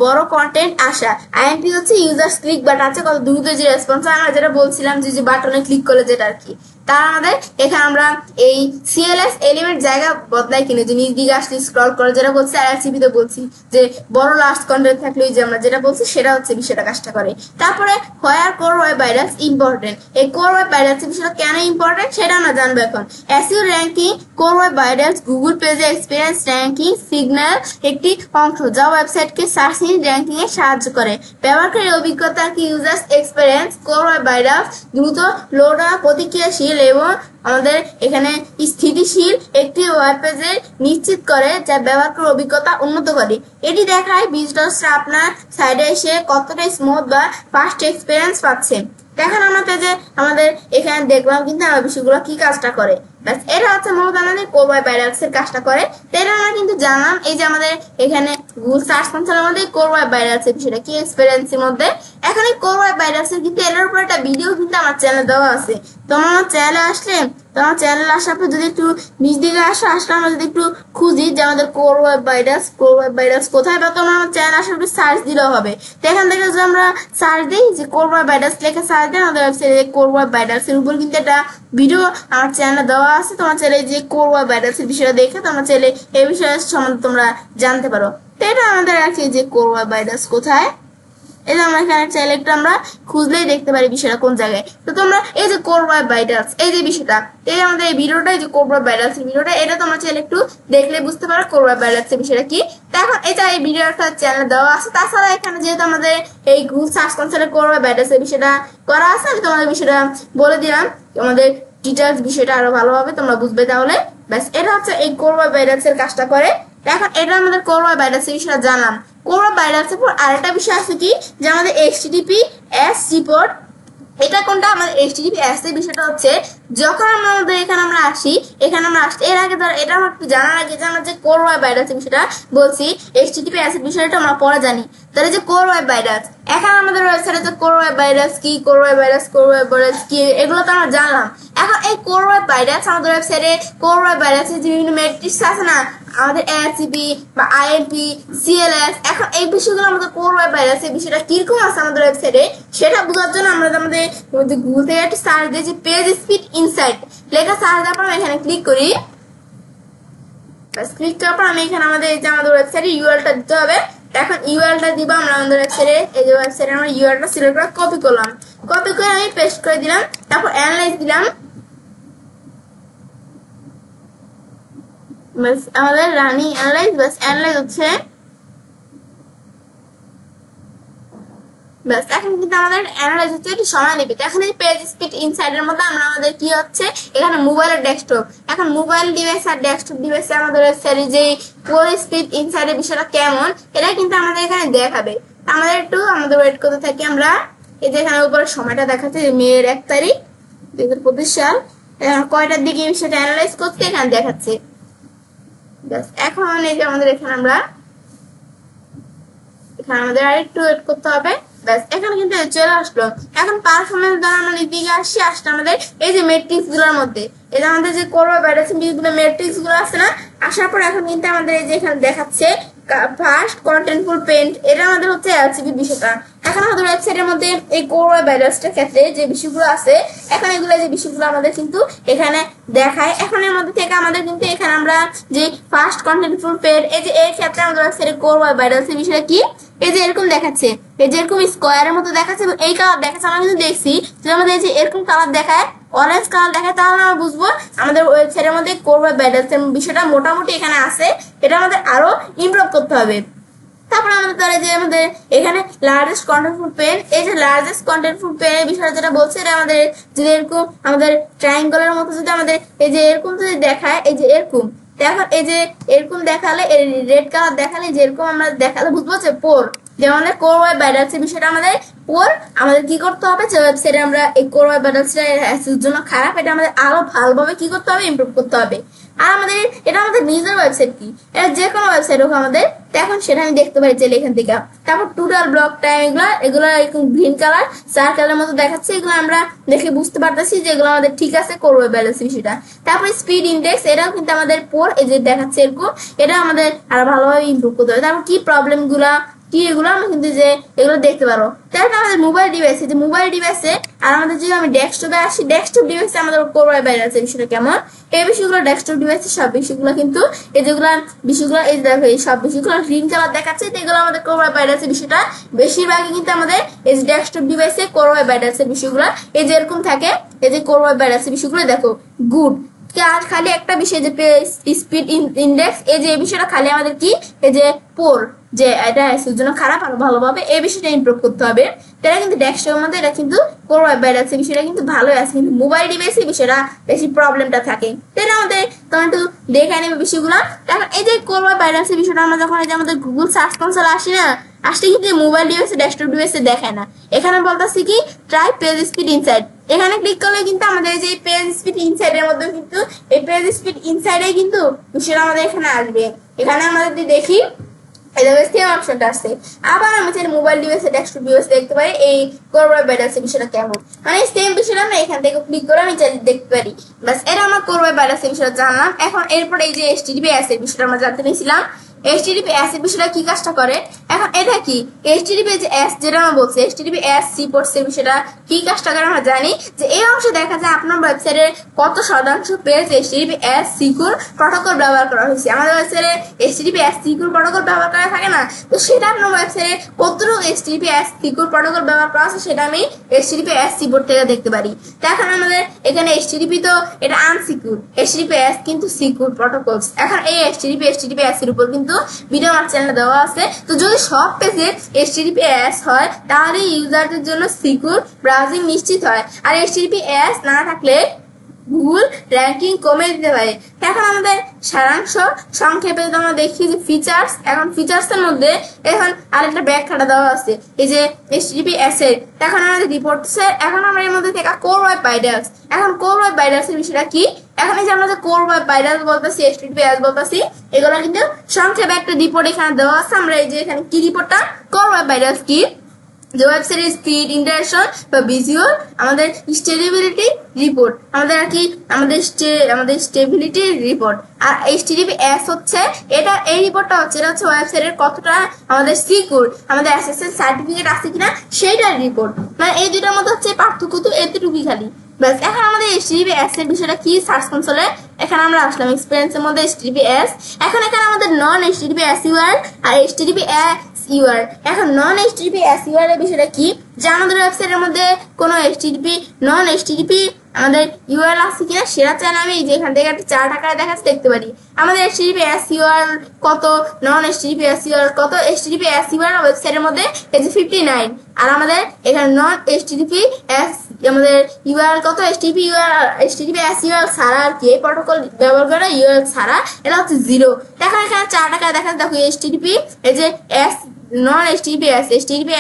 বড় কন্টেন্ট আসা। আইএমপি হচ্ছে ইউজার্স ক্লিক বাটন আছে, কত দ্রুত যে রেসপন্স। আমরা যেটা বলছিলাম যে বাটনে ক্লিক করলে যেটা আর কি, তার আমাদের এখানে আমরা এই সিএলএস এলিমেন্ট জায়গা বদলাই কিনে যে নিজ দিকে আসলে স্ক্রল করে যেটা বলছি, আর এলসিপি তে বলছি যে বড় লাস্ট কন্টেন্ট থাকলে যে আমরা যেটা বলছি সেটা হচ্ছে বিষয়টা কাজটা করে। তারপরে where core web vitals important, এই কোর ওয়েব ভাইরালস বিষয়টা কেন ইম্পর্টেন্ট সেটা আমরা জানবো এখন। SEO ranking, core web vitals Google পেজে এক্সপিরিয়েন্স র্যাঙ্কিং সিগন্যাল একটি অংশ যা ওয়েবসাইটকে সার্চ ইঞ্জিন র্যাঙ্কিং এ সাহায্য করে। ব্যবহারকারীর অভিজ্ঞতা কি, users experience, core web vitals দ্রুত লোড হওয়া, প্রতিক্রিয়াশীল এবং আমাদের এখানে স্থিতিশীল একটি ওয়েব পেজে নিশ্চিত করে যা ব্যবহারকারীর অভিজ্ঞতা উন্নত করে। এটি দেখায় ভিজিটরসরা আপনার সাইডে এসে কতটা স্মুথ বা ফাস্ট এক্সপিরিয়েন্স পাচ্ছে। দেখেন আমরা পেজে আমাদের এখানে দেখলাম কিন্তু আমার বিষয়গুলো কি কাজটা করে। ব্যাস, এটা হচ্ছে মূলত আমাদের কোর ওয়েব ভাইরালস এর কাজটা করে। এটা আমরা কিন্তু জানলাম এই যে আমাদের এখানে গুগল সার্চ কনসোলের মধ্যে কোর ওয়েব ভাইরালস এর বিষয়টা কি এক্সপেরিয়েন্সের মধ্যে। এখন এই কোর ওয়েব ভাইরালস এর কিন্তু এর উপর একটা ভিডিও কিন্তু আমার চ্যানেলে দেওয়া আছে। তোমার চ্যানেলে আসলে তোমার চ্যানেলে আসার পর যদি একটু নিচ দিকে আসলে আমরা যদি একটু খুঁজি যে আমাদের কোর ওয়েব ভাইরালস কোথায়, বা তোমার আমার চ্যানেল আসার পর সার্চ দিলেও হবে। তো এখান থেকে যদি আমরা সার্চ দিই যে কোর ওয়েব ভাইরালস লেখে সার্চ দিই, আমাদের ওয়েবসাইটে কোর ওয়েব ভাইরালস এর উপর কিন্তু একটা ভিডিও আমার চ্যানেলে দেওয়া আছে। তোমার চ্যানেলে যে কোর ওয়েব ভাইরালস এর বিষয়টা দেখে তোমার চ্যানেলে এই বিষয়ে সম্বন্ধে তোমরা জানতে পারো। তো এটা আমাদের আছে যে কোর ওয়েব ভাইরালস কোথায়, এই যে আমরা এখানে চাইলে একটু আমরা খুঁজলেই দেখতে পারি বিষয়টা কোন জায়গায়। তো তোমরা এই যে কোর ওয়েব ভাইরালস এই যে বিষয়টা, এই আমাদের এই ভিডিওটা, এই যে কোর ওয়েব ভাইরালস এর ভিডিওটা, এটা তোমরা চাইলে একটু দেখলে বুঝতে পারো কোর ওয়েব ভাইরালস এর বিষয়টা কি। তো এখন এটা এই ভিডিও একটা চ্যানেল দেওয়া আছে। তাছাড়া এখানে যেহেতু আমাদের এই গুগল সার্চ কনসোলে কোর ওয়েব ভাইরালস এর বিষয়টা করা আছে, আমি তোমাদের বিষয়টা বলে দিলাম, আমাদের ডিটেইলস বিষয়টা আরো ভালোভাবে তোমরা বুঝবে তাহলে। ব্যাস, এটা হচ্ছে এই কোর ওয়েব ভাইরালস এর কাজটা করে। এখন এটা আমাদের কোর ওয়েব ভাইরালস এর বিষয়টা জানলাম। কোর ওয়েব ভাইরালস এর পর আরেকটা বিষয় আছে কি, যে আমাদের HTTPS রিপোর্ট। এটা কোনটা, আমাদের HTTPS এর বিষয়টা হচ্ছে যখন আমাদের এখানে আমরা আসি, এর আগে ধর এটা আমার একটু জানার আগে যে আমরা যে কোর ওয়েব ভাইরালস এর বিষয়টা বলছি, HTTPS এর বিষয়টা আমরা পরে জানি। তাহলে যে কোর ওয়েব ভাইরালস, এখন আমাদের ওয়েবসাইটে যে কোর ওয়েব ভাইরালস কি, কোর ওয়েব ভাইরালস কি, এগুলো তো আমরা জানলাম। এখন এই কোর ওয়েব ভাইরালস আমাদের ওয়েবসাইটে কোর ওয়েব ভাইরালস এর যে বিভিন্ন মেট্রিক্স আছে না, আমাদের এলসিপি বা আইএমপি, সিএলএস, এখন এই বিষয়গুলো আমাদের কোর ওয়েব ভাইরালস এর বিষয়টা কিরকম আছে আমাদের ওয়েবসাইটে সেটা বোঝার জন্য আমরা আমাদের গুগল থেকে একটা সার্চ দিয়ে যে পেজ স্পিড ইনসাইট লেখা সার্চ দেওয়ার পর আমি এখানে ক্লিক করি। ক্লিক করার পর আমি এখানে আমাদের এই যে আমাদের ওয়েবসাইটে ইউআরএলটা দিতে হবে। এখন ইউআরএলটা দিব আমরা আমাদের ওয়েবসাইটে, এই যে ওয়েবসাইটে আমরা ইউআরএলটা সিলেক্ট করে কপি করলাম, কপি করে আমি পেস্ট করে দিলাম, তারপর অ্যানালাইজ দিলাম। আমাদের রানিং অ্যানালাইজ, বাস অ্যানালাইজ হচ্ছে। ব্যাস এখন কিন্তু আমাদের অ্যানালাইজ হচ্ছে একটু সময় নেবে। এখন এই পেজ স্পিড ইনসাইডের মধ্যে আমরা আমাদের কি হচ্ছে এখানে মোবাইল আর ডেস্কটপ, এখন মোবাইল ডিভাইস আর ডেস্কটপ ডিভাইসে আমাদের ওয়েবসাইটে যে পেজ স্পিড ইনসাইডের বিষয়টা কেমন এটা কিন্তু আমাদের এখানে দেখাবে। আমাদের একটু আমাদের ওয়েট করতে থাকি আমরা। এই যে এখানে উপরে সময়টা দেখাচ্ছে মেয়ের 1 তারিখ 2025 সাল, কয়টার দিকে সেটা অ্যানালাইজ করতে এখানে দেখাচ্ছে। ব্যাস এখন এই যে আমাদের এখানে আমাদের আরেকটু ওয়েট করতে হবে। ব্যাস এখানে কিন্তু চলে আসলো। এখন পারফরমেন্স দ্বারা আমরা দিকে আসলে আমাদের এই যে ম্যাট্রিক্স গুলোর মধ্যে এই যে আমাদের যে করবো ব্যাটাসিং গুলো ম্যাট্রিক্স গুলো আছে না, আসার পর এখন কিন্তু আমাদের এই যে এখানে দেখাচ্ছে ফার্স্ট কন্টেন্টফুল পেন্ট, এটা আমাদের হচ্ছে এলসিপি বিষয়টা। এখন আমাদের ওয়েবসাইটের মধ্যে এই কোর ব্যাটাসটার ক্ষেত্রে যে বিষয়গুলো আছে এখন এগুলো যে বিষয়গুলো আমাদের কিন্তু এখানে দেখায়। এখন এর মধ্যে থেকে আমাদের কিন্তু এখানে আমরা যে ফার্স্ট কন্টেন্টফুল পেন্ট এই যে এর ক্ষেত্রে আমাদের ওয়েবসাইটে কোর ব্যাটাসের বিষয়টা কি এই যে এরকম দেখাচ্ছে, এই যে এরকম স্কোয়ারের মতো দেখাচ্ছে এবং এই কালার দেখাচ্ছে। আমরা কিন্তু দেখছি যে আমাদের এই যে এরকম কালার দেখায়, অরেঞ্জ কালার দেখায়, তাহলে আমরা বুঝবো আমাদের ওয়েবসাইটের মধ্যে কোর ব্যাটাসের বিষয়টা মোটামুটি এখানে আছে, এটা আমাদের আরো ইমপ্রুভ করতে হবে। তারপর আমাদের ধরে যে আমাদের এখানে লার্জেস্ট কন্টেন্টফুল পেন, এই যে লার্জেস্ট কন্টেন্টফুল পেন এর বিষয়টা যেটা বলছে এটা আমাদের যদি এরকম আমাদের ট্রায়াঙ্গলের মতো যদি আমাদের এই যে এরকম যদি দেখায়, এই যে এরকম দেখো এই যে এরকম দেখালে রেড কালার দেখালে যেরকম আমরা দেখালে বুঝবো যে পোর, যেমন আমাদের কোর ওয়েব ভাইরাসের বিষয়টা আমাদের পোর আমাদের কি করতে হবে যে ওয়েবসাইটে আমরা এই কোর ওয়েব ভাইরাসটা জন্য খারাপ, এটা আমাদের আরো ভালোভাবে কি করতে হবে ইমপ্রুভ করতে হবে। আর আমাদের এটা আমাদের নিজের ওয়েবসাইট কি এটা যে কোনো ওয়েবসাইট হোক আমাদের এখন সেটা আমি দেখতে পারি চাইলে এখান থেকে। তারপর টোটাল ব্লক টাইম এগুলো এরকম গ্রিন কালার সার্কেলের মতো দেখাচ্ছে, এগুলো আমরা দেখে বুঝতে পারতেছি যে এগুলো আমাদের ঠিক আছে কোর ওয়েব ভাইরাসের বিষয়টা। তারপর স্পিড ইন্ডেক্স এটাও কিন্তু আমাদের পোর এই যে দেখাচ্ছে এরকম, এটা আমাদের আরো ভালোভাবে ইমপ্রুভ করতে হবে। তারপর কি প্রবলেম গুলা কি এগুলো আমরা কিন্তু যে এগুলো দেখতে পারো। তারপর আমাদের মোবাইল ডিভাইসে যে মোবাইল ডিভাইসে আর আমাদের যদি আমি ডেস্কটপে আসি ডেস্কটপ ডিভাইসে আমাদের কোর ওয়েব ভাইরাসের বিষয়টা কেমন, এই বিষয়গুলো ডেস্কটপ ডিভাইসে সব বিষয়গুলো কিন্তু এই যেগুলো বিষয়গুলো এই দেখো এই সব বিষয়গুলো গ্রিন কালার দেখাচ্ছে, এগুলো আমাদের কোর ওয়েব ভাইরাসের বিষয়টা বেশিরভাগই কিন্তু আমাদের এই যে ডেস্কটপ ডিভাইসে কোর ওয়েব ভাইরাসের বিষয়গুলো এই যে এরকম থাকে, এই যে কোর ওয়েব ভাইরাসের বিষয়গুলো দেখো গুড। আর খালি একটা বিষয় যে স্পিড ইন্ডেক্স এই যে এই বিষয়টা খালি আমাদের কি এই যে পোর যে এটা এসের জন্য খারাপ আরো ভালোভাবে এই বিষয়টা ইমপ্রুভ করতে হবে। এটা কিন্তু ডেস্কটপের মধ্যে এটা কিন্তু কোর ওয়েব ভাইরাসের বিষয়টা কিন্তু ভালোই আছে, কিন্তু মোবাইল ডিভাইসে বিষয়টা বেশি প্রবলেমটা থাকে। এটা আমাদের তখন একটু দেখে নেবে বিষয়গুলো। এখন এই যে কোর ওয়েব ভাইরাসের বিষয়টা আমরা যখন এই যে আমাদের গুগল সার্চ কনসোলে আসি না, আসলে কিন্তু মোবাইল ডিভাইসে ডেস্কটপ ডিভাইসে দেখায় না। এখানে বলতেছি কি ট্রাই পেজ স্পিড ইনসাইড, এখানে ক্লিক করলে কিন্তু আমাদের যে পেজ স্পিড ইনসাইড এর মধ্যে কিন্তু এই পেজ স্পিড ইনসাইডে কিন্তু বিষয়টা আমাদের এখানে আসবে। এখানে আমরা যদি দেখি এই যে সেম অপশনটা আসছে, আবার আমি চাইলে মোবাইল ডিভাইসে ডেস্কটপ ডিভাইসে দেখতে পারি এই কোর ওয়েব ভাইরাসের বিষয়টা কেমন, মানে সেম বিষয়টা আমরা এখান থেকে ক্লিক করে আমি চাইলে দেখতে পারি। বাস এটা আমার কোর ওয়েব ভাইরাসের বিষয়টা জানলাম। এখন এরপর এই যে HTTPS এর বিষয়টা আমরা জানতে নিয়েছিলাম, HTTPS এর বিষয়টা কি কাজটা করে। এখন এটা কি HTTP যে S যেটা আমরা বলছি HTTPS সিপোর্টস এর বিষয়টা কি কাজটা করে আমরা জানি যে এই অংশে দেখা যায় আপনার ওয়েবসাইটে কত শতাংশ পেজ HTTPS সিকিউর প্রটোকল ব্যবহার করা হয়েছে। আমাদের ওয়েবসাইটে HTTPS সিকিউর প্রটোকল ব্যবহার করা থাকে না, তো সেটা আপনার ওয়েবসাইটে কতটুকু HTTPS সিকিউর প্রটোকল ব্যবহার করা আছে সেটা আমি HTTPS সিপোর্ট থেকে দেখতে পারি। তো এখন আমাদের এখানে HTTP তো এটা আনসিকিউর, HTTPS কিন্তু সিকিউর প্রটোকলস। এখন এই HTTPS এর উপর কিন্তু ভিডিও আমার চ্যানেলে দেওয়া আছে। তো যদি সব পেজে HTTPS হয় তাহলে ইউজারদের জন্য সিকিউর ব্রাউজিং নিশ্চিত হয়, আর HTTPS না থাকলে গুগল র্যাঙ্কিং কমে দিতে পারে। এখন আমাদের সারাংশ সংক্ষেপে যদি আমরা দেখি যে ফিচার্স, এখন ফিচার্স এর মধ্যে এখন আরেকটা ব্যাখ্যাটা দেওয়া আছে এই যে HTTPS এর। এখন আমাদের রিপোর্টস এর এখন আমরা এর মধ্যে থেকে কোর ওয়েব ভাইরাস, এখন কোর ওয়েব ভাইরাসের বিষয়টা কি, এখন এই যে আমরা যে কোর ওয়েব ভাইরাস বলতেছি HTTPS বলতেছি এগুলো কিন্তু সংক্ষেপে একটা রিপোর্ট এখানে দেওয়া আছে। আমরা এই যে এখানে কি রিপোর্টটা কোর ওয়েব ভাইরাস কি যে ওয়েবসাইটের স্পিড ইন্টারেকশন বা ভিজুয়াল আমাদের স্টেবিলিটি রিপোর্ট আমাদের আর কি আমাদের স্টেবিলিটি রিপোর্ট। আর HTTPS হচ্ছে এটা এই রিপোর্টটা হচ্ছে এটা হচ্ছে ওয়েবসাইটের কতটা আমাদের সিকিউর আমাদের SSL সার্টিফিকেট আছে কিনা সেইটার রিপোর্ট। মানে এই দুইটার মধ্যে হচ্ছে পার্থক্য তো এতটুকুই খালি। ব্যাস এখন আমাদের HTTPS এর বিষয়টা কি সার্চ কনসোলে এখানে আমরা আসলাম এক্সপেরিয়েন্সের মধ্যে HTTPS। এখন এখানে আমাদের নন HTTPS URL আর HTTPS URL। এখন নন HTTPS URL এর বিষয়টা কি যে আমাদের ওয়েবসাইটের মধ্যে কোনো এইচটিটিপি নন এইচটিটিপি আমাদের ইউআরএল আছে কিনা সেটা চাইলে আমি যে এখান থেকে একটা চার্ট আকারে দেখাচ্ছি দেখতে পারি। আমাদের এইচটিটিপি এস ইউআরএল কত, নন এইচটিটিপি এস ইউআরএল কত, এইচটিটিপি এস ইউআরএল ওয়েবসাইটের মধ্যে এই যে 59, আর আমাদের এখানে নন এইচটিটিপি এস আমাদের ইউআরএল কত, এইচটিটিপি এস ইউআরএল ছাড়া আর কি, এই প্রটোকল ব্যবহার করে ইউআরএল ছাড়া এটা হচ্ছে 0। দেখো এখানে চার্ট আকারে দেখা দেখো এইচটিটিপি এই যে এস নন এইচটিটিপি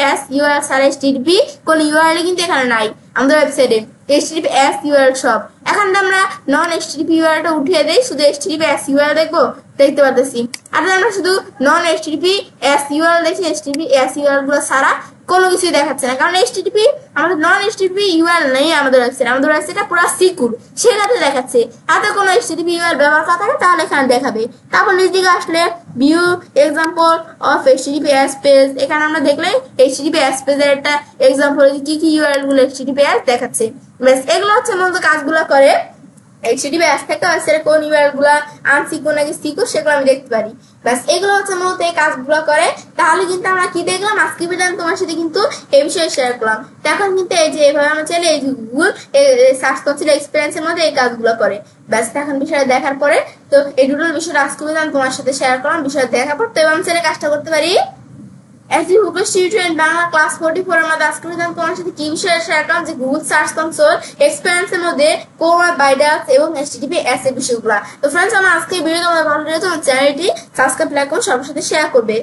এস ইউআরএল ছাড়া এইচটিটিপি কোন ইউআরএল কিন্তু এখানে নাই আমাদের ওয়েবসাইটে, এইচটিটিপি এস ইউআরএল সব। এখন আমরা নন এইচটিটিপি ইউআরএলটা উঠিয়ে দেই, শুধু এইচটিটিপি এস ইউআরএল দেখবো, দেখতে পারতেছি। আর আমরা শুধু নন এইচটিটিপি এস ইউআরএল দেখি, এইচটিটিপি এস ইউআরএল গুলো ছাড়া কোনো কিছুই দেখাচ্ছে না, কারণ এইচটিটিপি আমাদের নন এইচটিটিপি ইউআরএল নেই আমাদের ওয়েবসাইটটা পুরো সিকিউর, সেটাতে দেখাচ্ছে। হাতে কোনো এইচটিটিপি ইউআরএল ব্যবহার করা থাকে তাহলে এখানে দেখাবে। তারপর নিচ দিকে আসলে view example of HTTP S page, এখানে আমরা দেখলে এইচটিটিপি এস পেজের একটা এক্সাম্পল কি কি ইউআরএল গুলো এইচটিটিপি এস দেখাচ্ছে। বেশ, এগুলো হচ্ছে মূলত কাজগুলো করে এইচটিটিপি এস থেকে ওয়েবসাইটে কোন ইউআরএল গুলা আনসিকিউর নাকি সিকিউর সেগুলো আমি দেখতে পারি। ব্যাস, এগুলো হচ্ছে মূলত এই কাজগুলো করে। তাহলে কিন্তু আমরা কি দেখলাম, আজকে ভিডিও তোমার সাথে কিন্তু এই বিষয়ে শেয়ার করলাম। এখন কিন্তু এই যে এইভাবে আমরা চাইলে এই গুগল সার্চ কনসোল এক্সপিরিয়েন্সের মধ্যে এই কাজগুলো করে। ব্যাস, এখন বিষয়টা দেখার পরে তো এই টোটাল বিষয়টা আজকে ভিডিও আমি তোমার সাথে শেয়ার করলাম। বিষয়টা দেখার পর তো এবার আমি চাইলে কাজটা করতে পারি। গুগল স্টুডেন্ট বাংলা ক্লাস 44 এর মধ্যে আজকে আমি তোমার সাথে কি বিষয়ে শেয়ার করলাম, যে গুগল সার্চ কনসোল এক্সপিরিয়েন্সের মধ্যে কোর বাইডাস এবং এইচটিটিপি এস এর বিষয়গুলো। তো ফ্রেন্ডস, আমার আজকে ভিডিও তোমাদের ভালো লাগলে তোমার চ্যানেলটি সাবস্ক্রাইব, লাইক এবং সবার সাথে শেয়ার করবে।